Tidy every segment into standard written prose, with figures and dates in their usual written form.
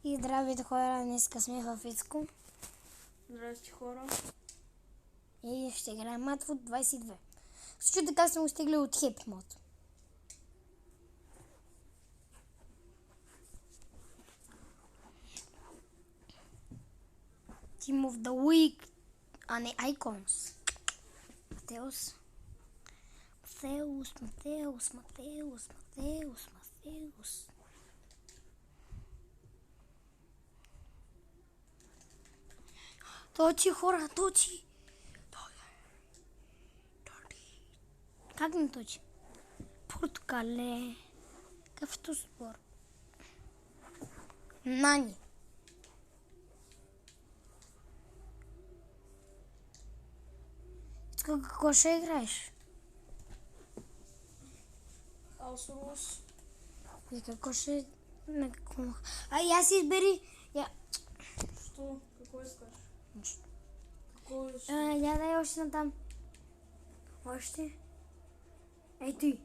И здравейте хора, днеска сме в Ицко. Здрасти хора. И ще играем Matwood 22. Също така сме стигли от Happy Mode. Team of the Week. А не, Icons. Матеус. Точи, хора, точи. Как не точи? Портокале. Какъвто спор. Нани. Какво ще играеш? Алсурус. И какво ще... На какво... Ай, аз избери... Що? Какво искаш? Нищо. Какво искаш? Я дай още натам. Още. Ей ти.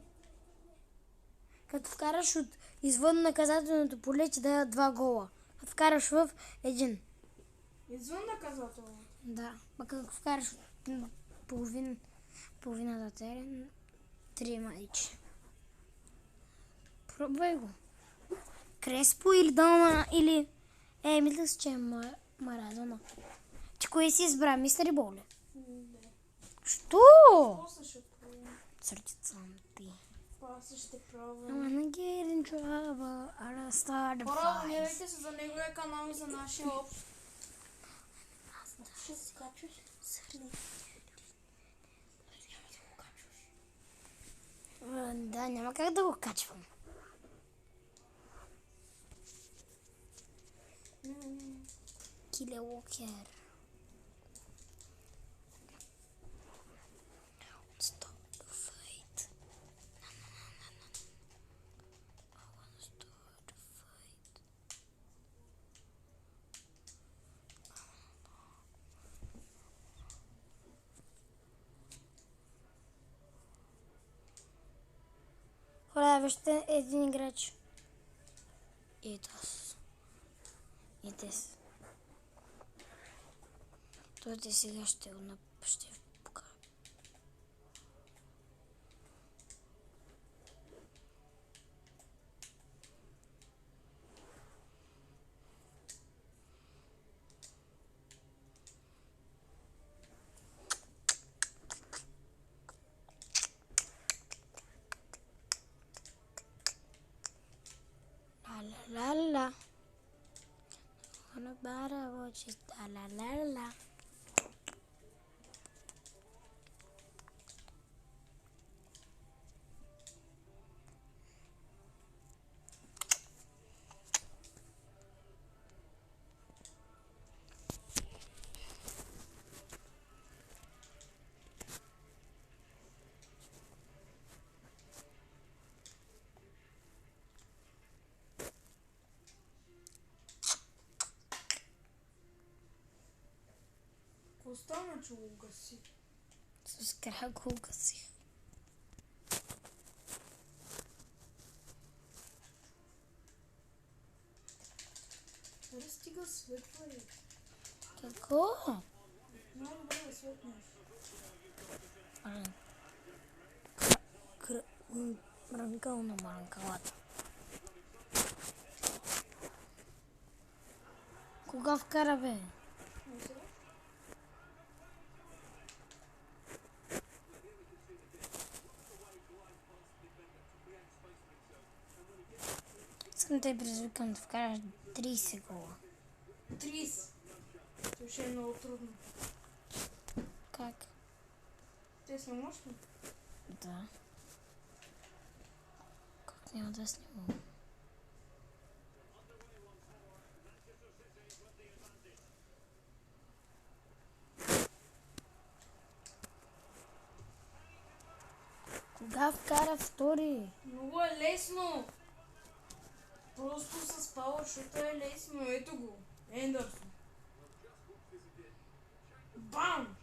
Като вкараш от извън наказателното поле, ти дава 2 гола. Като вкараш в един. Извън наказателно? Да. А като вкараш от половината терен, 3 мачи. Пробвай го. Креспо или Дома, или... мисля си, че е Марадона. Ти кое си избра? Мистери Боуле? Не. Що? После ще пробвам. Сърдицам ти. После ще I пробвам. wanna get in trouble, I'll start a Хора, fight. абонирайте се за неговия канал и за нашия общ. Ще се качваш? Да, няма как да го качвам. Киле Уокер. Stop the fight. I wanna start the fight. Хора, вижте един играч. И таз. И тез. Той те сега ще го ще покажа. La la la. Wanna bada watch it. La la la. Остана, че го гаси. С крак го гасих. Дали стига светла и... Какво? Много добре да светнеш. Мрънкал на мрънкалата. Кога вкара, бе? Не сега? Искам да те предизвикам да вкараш 30 гола. 30. Това ще е много трудно. Как? Те сме мощни. Да. Как няма да снимам? Кога вкара втори? Много е лесно. Просто с пауършута е лесно. Ето го. Ендърсон. Бам!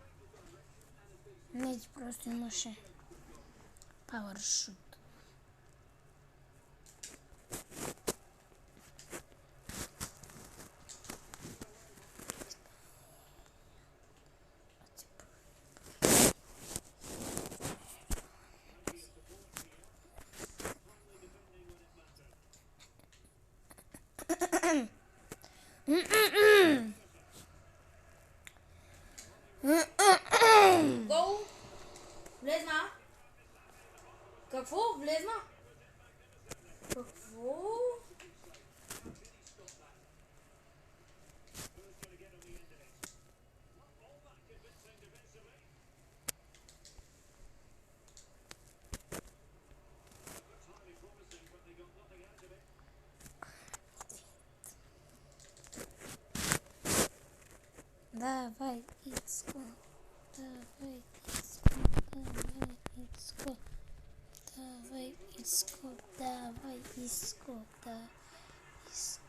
Не, ти просто имаше power shoot. Гол. Влезна. Какво? Влезна? Какво? Давай, Ицко. Давай, Ицко. Давай, Ицко. Давай, Ицко. Давай, Ицко. Давай, Ицко.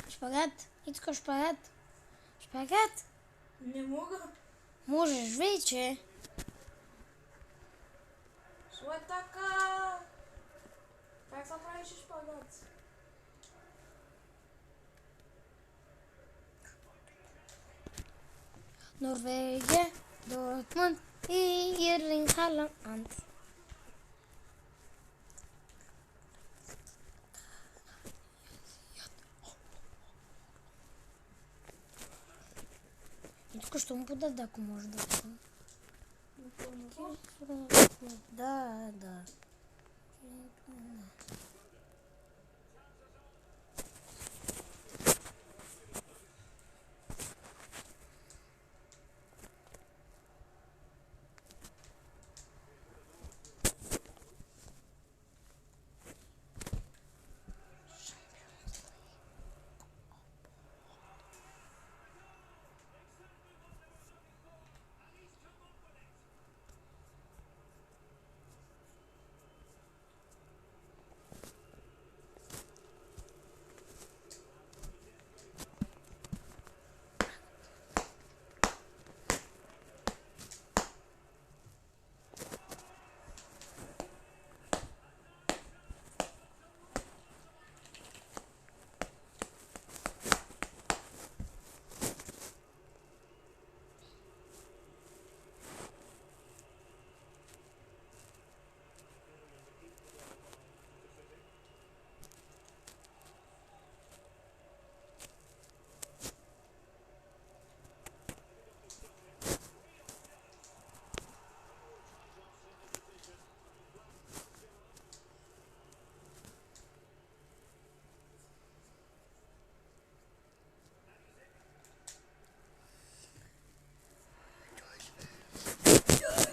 Шпагат. Ицко, шпагат. Шпагат. Не мога. Можеш вече. Що е така? Как се правиш шпагат? Norvege, Dortmund i Erling Haaland. Ицко, що му подаде, ако може да съм? Да, да.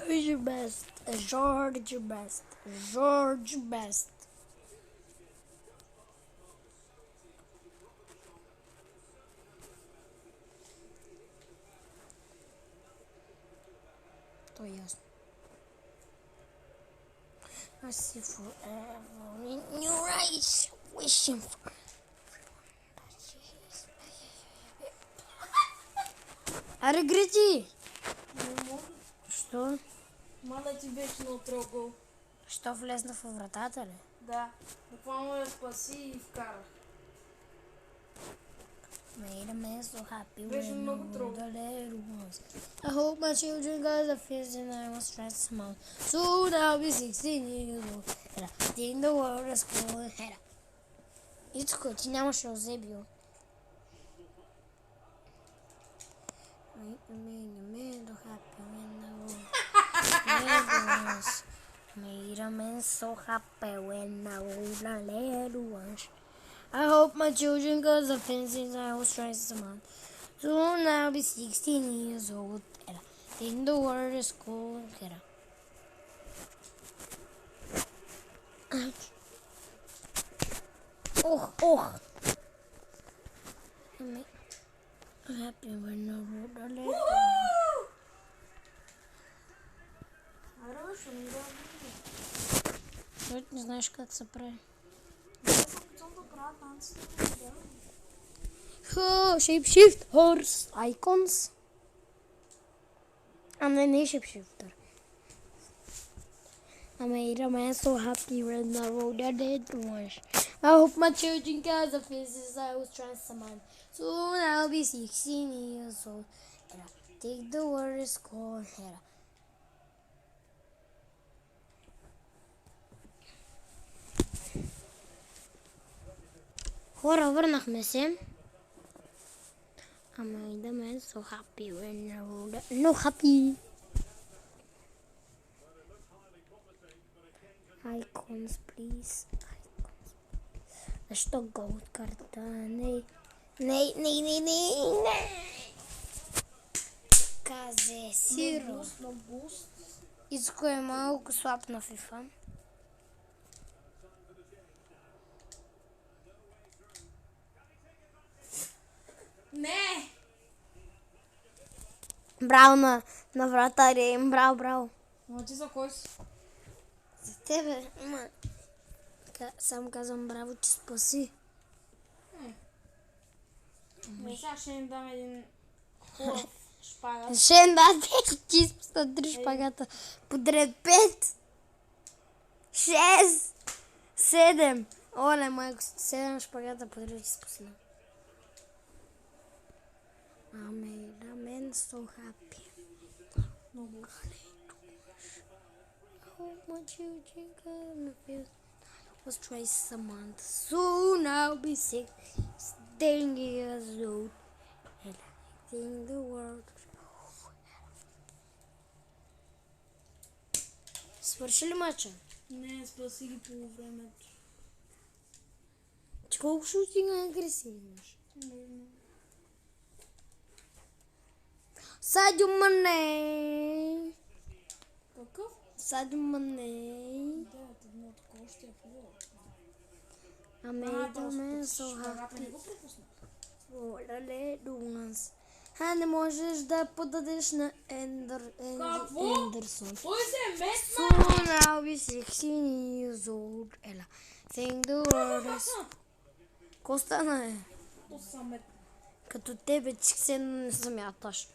George Best. George Best. George Best. То ясно. I see forever in your eyes, wishing for. Аре, гради! Не мога. Що? Мала ти беше на трогъл. Що влезна в вратата ли? Да. Буквално я спаси и вкарах. Made a man so happy Беше when много the трудно. little ones. I hope my children got the fears and I was stressed some out. Soon I'll be 16 years old. And I think the world is cool. Ицко, ти нямаше озебио. Made a man so happy when the little ones. Made a man so happy when the little ones. I hope my children got the fences I was trying to mount. Soon I'll be 16 years old. And I think the world is cool. Oh. I'm happy when I wrote a letter. Аре, бе, ще ми да Той не знаеш как се прави. аз се опитвам да правя танците. Shapeshift horse icons. Не е shapeshifter. I made a man so happy when I wrote a letter once. I hope my children got the faces I was trying to man. Soon I'll be 16 years old. And I think the world is cold. Хора, върнахме се. Ама идаме so happy when no happy. Icons, please. Защо голд карта? Не. Казе сиро. Изко е малко слаб на FIFA. Не! Браво на вратаря им. Браво. Ама ти за кой си? За тебе. Само казвам браво, че спаси. Сега ще им дам един хубав шпагат. Шен, да, ти спаса 3 шпагата. Подред 5. 6. 7. Оле, майко, 7 шпагата подред ти спасна. Amen, so happy. Много. How much you drink of my feel? Was twice a month. Soon I'll be 16 years old. And I think the world. Свърши ли мача? Не, спаси ги по времето. Ти колко шутинга агресивни имаш? Не знам. Садю Мане. Какъв? Садю Мане. Да, едно такова ще е хубаво. Идаме so Шпагата не happy. го пропусна. Оле, Дуганс. Не можеш да подадеш на Какво? Ендерсон. Той се метна! Soon I'll be 16 years old. Ела. Think the world is... Ко стана То са метна. Като тебе, че се не смяташ.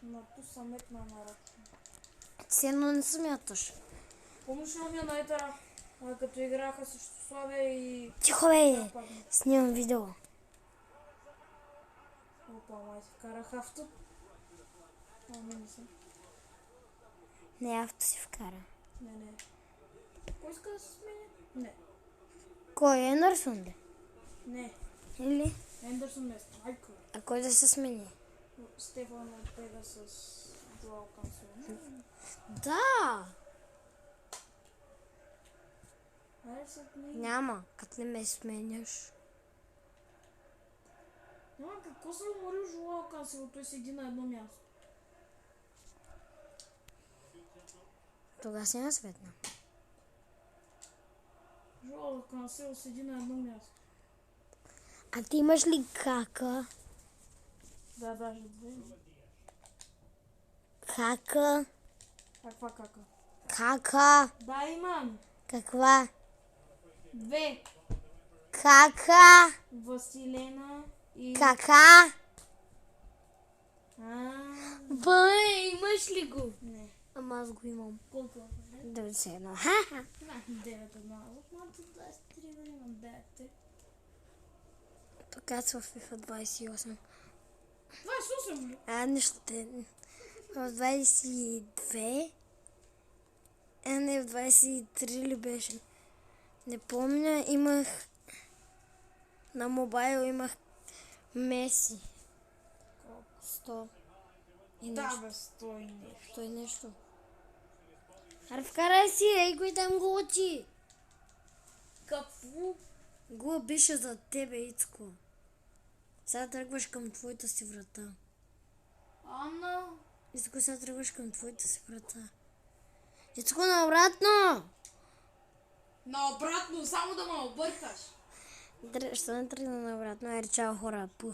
На то са метна народ. Се не смяташ. Помниш ли ония на Етера? Като играха срещу Славия и... Тихо бе, снимам видео. Опа, май си вкарах авто. Не съм. Не, авто си вкара. Не. Кой иска да се сменя? Не. Кой е Ендерсон ли? Не. Или? Ендерсон е страйкър. А кой да се смени? Стефан Ортега с Джоал Кансел. Да! Айде се отмени. Няма, като не ме сменяш. Няма, какво се уморил Жоал Кансел? Той седи на едно място. Тогава си на светна. Жоал Кансел седи на едно място. А ти имаш ли кака? Да, даже две. Кака? Каква кака? Кака? Да, имам. Каква? Две. Кака? Василена и... Кака? А, Бай, имаш ли го? не. Ама аз го имам. Колко? 91. Ха-ха. 9 една. От малко 23 да имам 9. Показва в FIFA 28. 28 ли? Нищо те. В 22. Не, в 23 ли беше? Не помня, имах... На мобайл имах Меси. 100. И Да, нещо. бе, стой нещо. Той нещо. Аре вкарай си, ей, кой там го учи? Какво? Гула беше за тебе, Ицко. Сега тръгваш към твоята си врата. Ана? Ицко, сега тръгваш към твоята си врата. Ицко, наобратно! Наобратно, само да ме объркаш. Ще не тръгна наобратно. Айде, чао хора. Пу.